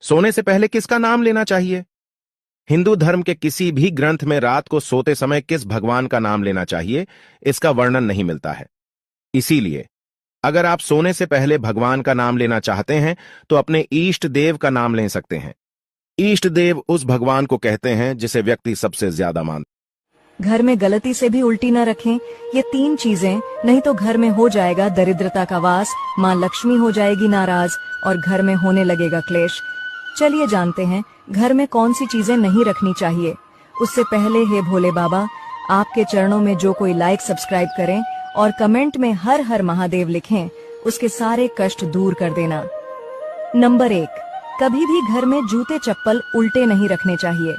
सोने से पहले किसका नाम लेना चाहिए? हिंदू धर्म के किसी भी ग्रंथ में रात को सोते समय किस भगवान का नाम लेना चाहिए, इसका वर्णन नहीं मिलता है। इसीलिए अगर आप सोने से पहले भगवान का नाम लेना चाहते हैं तो अपने इष्ट देव का नाम ले सकते हैं। इष्ट देव उस भगवान को कहते हैं जिसे व्यक्ति सबसे ज्यादा मानता घर में गलती से भी उल्टी न रखें ये 3 चीजें, नहीं तो घर में हो जाएगा दरिद्रता का वास, माँ लक्ष्मी हो जाएगी नाराज और घर में होने लगेगा क्लेश। चलिए जानते हैं घर में कौन सी चीजें नहीं रखनी चाहिए। उससे पहले हे भोले बाबा, आपके चरणों में जो कोई लाइक सब्सक्राइब करें और कमेंट में हर हर महादेव लिखें, उसके सारे कष्ट दूर कर देना। नंबर 1, कभी भी घर में जूते चप्पल उल्टे नहीं रखने चाहिए।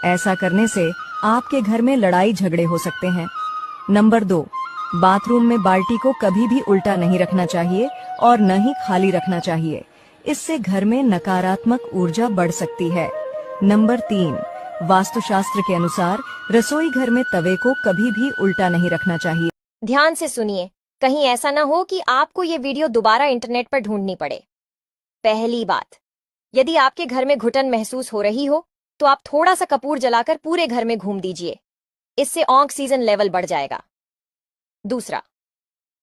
ऐसा करने से आपके घर में लड़ाई झगड़े हो सकते हैं। नंबर 2, बाथरूम में बाल्टी को कभी भी उल्टा नहीं रखना चाहिए और न ही खाली रखना चाहिए। इससे घर में नकारात्मक ऊर्जा बढ़ सकती है। नंबर 3, वास्तुशास्त्र के अनुसार रसोई घर में तवे को कभी भी उल्टा नहीं रखना चाहिए। ध्यान से सुनिए, कहीं ऐसा न हो कि आपको ये वीडियो दोबारा इंटरनेट पर ढूंढनी पड़े। पहली बात, यदि आपके घर में घुटन महसूस हो रही हो तो आप थोड़ा सा कपूर जलाकर पूरे घर में घूम दीजिए। इससे ऑक्सीजन लेवल बढ़ जाएगा। दूसरा,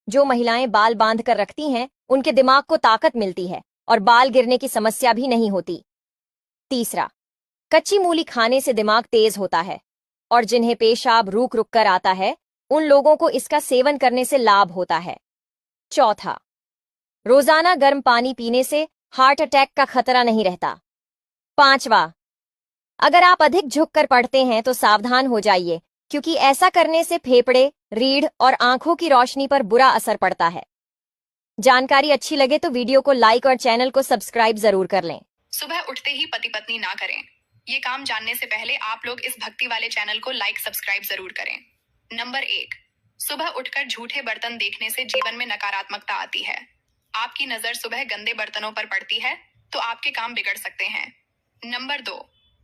जो महिलाएं बाल बांध कर रखती हैं उनके दिमाग को ताकत मिलती है और बाल गिरने की समस्या भी नहीं होती। तीसरा, कच्ची मूली खाने से दिमाग तेज होता है और जिन्हें पेशाब रुक रुक कर आता है उन लोगों को इसका सेवन करने से लाभ होता है। चौथा, रोजाना गर्म पानी पीने से हार्ट अटैक का खतरा नहीं रहता। पांचवा, अगर आप अधिक झुककर पढ़ते हैं तो सावधान हो जाइए, क्योंकि ऐसा करने से फेफड़े, रीढ़ और आंखों की रोशनी पर बुरा असर पड़ता है। जानकारी अच्छी लगे तो वीडियो को लाइक और चैनल को सब्सक्राइब जरूर कर लें। सुबह उठते ही पति पत्नी ना करें। ये काम जानने से पहले आप लोग इस भक्ति वाले चैनल को लाइक सब्सक्राइब जरूर करें। नंबर 1, सुबह उठकर झूठे बर्तन देखने से जीवन में नकारात्मकता आती है। आपकी नजर सुबह गंदे बर्तनों पर पड़ती है तो आपके काम बिगड़ सकते हैं। नंबर 2,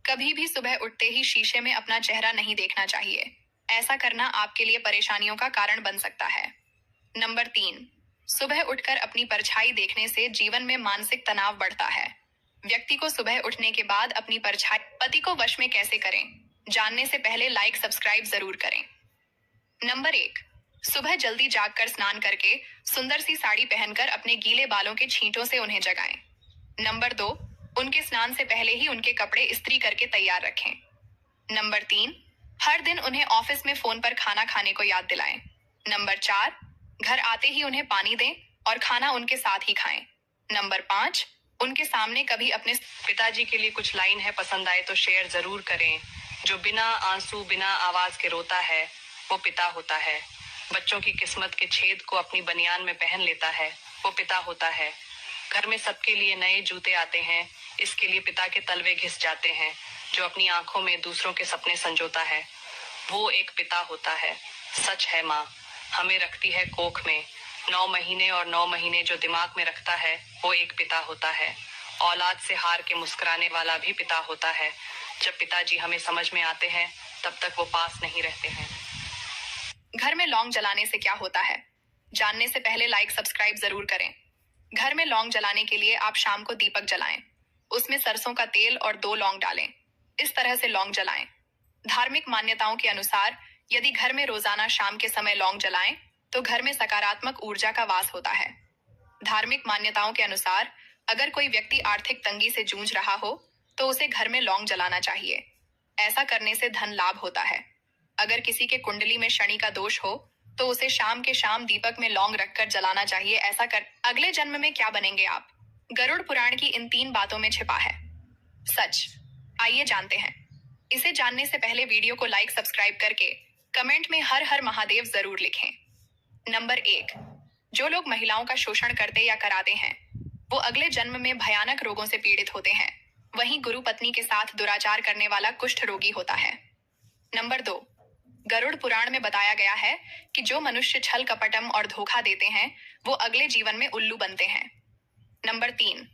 कभी भी सुबह उठते ही शीशे में अपना चेहरा नहीं देखना चाहिए। ऐसा करना आपके लिए परेशानियों का कारण बन सकता है। नंबर 3, सुबह उठकर अपनी परछाई देखने से जीवन में मानसिक तनाव बढ़ता है। व्यक्ति को सुबह उठने के बाद अपनी परछाई पति को वश में कैसे करें, जानने से पहले लाइक सब्सक्राइब जरूर करें। नंबर 1, सुबह जल्दी जागकर स्नान करके सुंदर सी साड़ी पहनकर अपने गीले बालों के छींटों से उन्हें जगाएं। नंबर 2, उनके स्नान से पहले ही उनके कपड़े इस्त्री करके तैयार रखें। नंबर 3, हर दिन उन्हें ऑफिस में फोन पर खाना खाने को याद दिलाएं। नंबर 4, घर आते ही उन्हें पानी दें और खाना उनके साथ ही खाएं। नंबर 5, उनके सामने कभी अपने पिताजी के लिए कुछ लाइन है, पसंद आए तो शेयर जरूर करें। जो बिना आंसू बिना आवाज के रोता है वो पिता होता है। बच्चों की किस्मत के छेद को अपनी बनियान में पहन लेता है वो पिता होता है। घर में सबके लिए नए जूते आते हैं, इसके लिए पिता के तलवे घिस जाते हैं। जो अपनी आंखों में दूसरों के सपने संजोता है वो एक पिता होता है। सच है, माँ हमें रखती है कोख में 9 महीने और 9 महीने जो दिमाग में रखता है वो एक पिता होता है। औलाद से हार के मुस्कुराने वाला भी पिता होता है। जब पिताजी हमें समझ में आते हैं तब तक वो पास नहीं रहते हैं। घर में लौंग जलाने से क्या होता है, जानने से पहले लाइक सब्सक्राइब जरूर करें। घर में लौंग जलाने के लिए आप शाम को दीपक जलाएं, उसमें सरसों का तेल और 2 लौंग डालें। इस तरह से लौंग जलाएं। धार्मिक मान्यताओं के अनुसार यदि घर में रोजाना शाम के समय लौंग जलाएं तो घर में सकारात्मक ऊर्जा का वास होता है। धार्मिक मान्यताओं के अनुसार अगर कोई व्यक्ति आर्थिक तंगी से जूझ रहा हो तो उसे घर में लौंग जलाना चाहिए। ऐसा करने से धन लाभ होता है। अगर किसी के कुंडली में शनि का दोष हो तो उसे शाम के शाम दीपक में लौंग रखकर जलाना चाहिए। ऐसा कर अगले जन्म में क्या बनेंगे आप, गरुड़ पुराण की इन 3 बातों में छिपा है सच। आइए जानते हैं। इसे जानने से पहले वीडियो को लाइक सब्सक्राइब करके कमेंट में हर हर महादेव जरूर लिखें। नंबर 1, जो लोग महिलाओं का शोषण करते या कराते हैं वो अगले जन्म में भयानक रोगों से पीड़ित होते हैं। वहीं गुरु पत्नी के साथ दुराचार करने वाला कुष्ठ रोगी होता है। नंबर 2, गरुड़ पुराण में बताया गया है कि जो मनुष्य छल कपटम और धोखा देते हैं वो अगले जीवन में उल्लू बनते हैं। नंबर 3,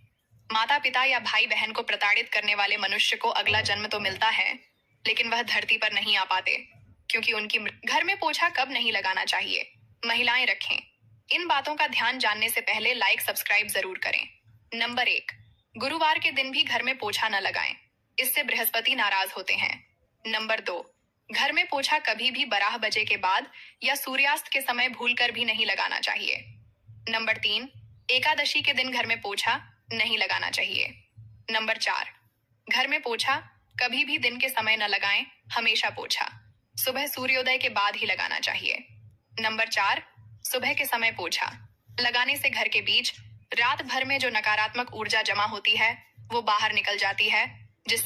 माता पिता या भाई बहन को प्रताड़ित करने वाले मनुष्य को अगला जन्म तो मिलता है लेकिन वह धरती पर नहीं आ पाते, क्योंकि उनकी घर में पोछा कब नहीं लगाना चाहिए, महिलाएं रखें। इन बातों का ध्यान जानने से पहले लाइक सब्सक्राइब जरूर करें। नंबर 1, गुरुवार के दिन भी घर में पोछा न लगाएं, इससे बृहस्पति नाराज होते हैं। नंबर 2, घर में पोछा कभी भी 12 बजे के बाद या सूर्यास्त के समय भूलकर भी नहीं लगाना चाहिए। नंबर 3, एकादशी के दिन घर में पोछा नहीं लगाना चाहिए। नंबर 4, घर में पोछा कभी भी दिन के समय न लगाएं, हमेशा पोछा सुबह सूर्योदय के बाद ही लगाना चाहिए। नंबर 4, सुबह के समय पोछा लगाने से घर के बीच रात भर में जो नकारात्मक ऊर्जा जमा होती है वो बाहर निकल जाती है, जिससे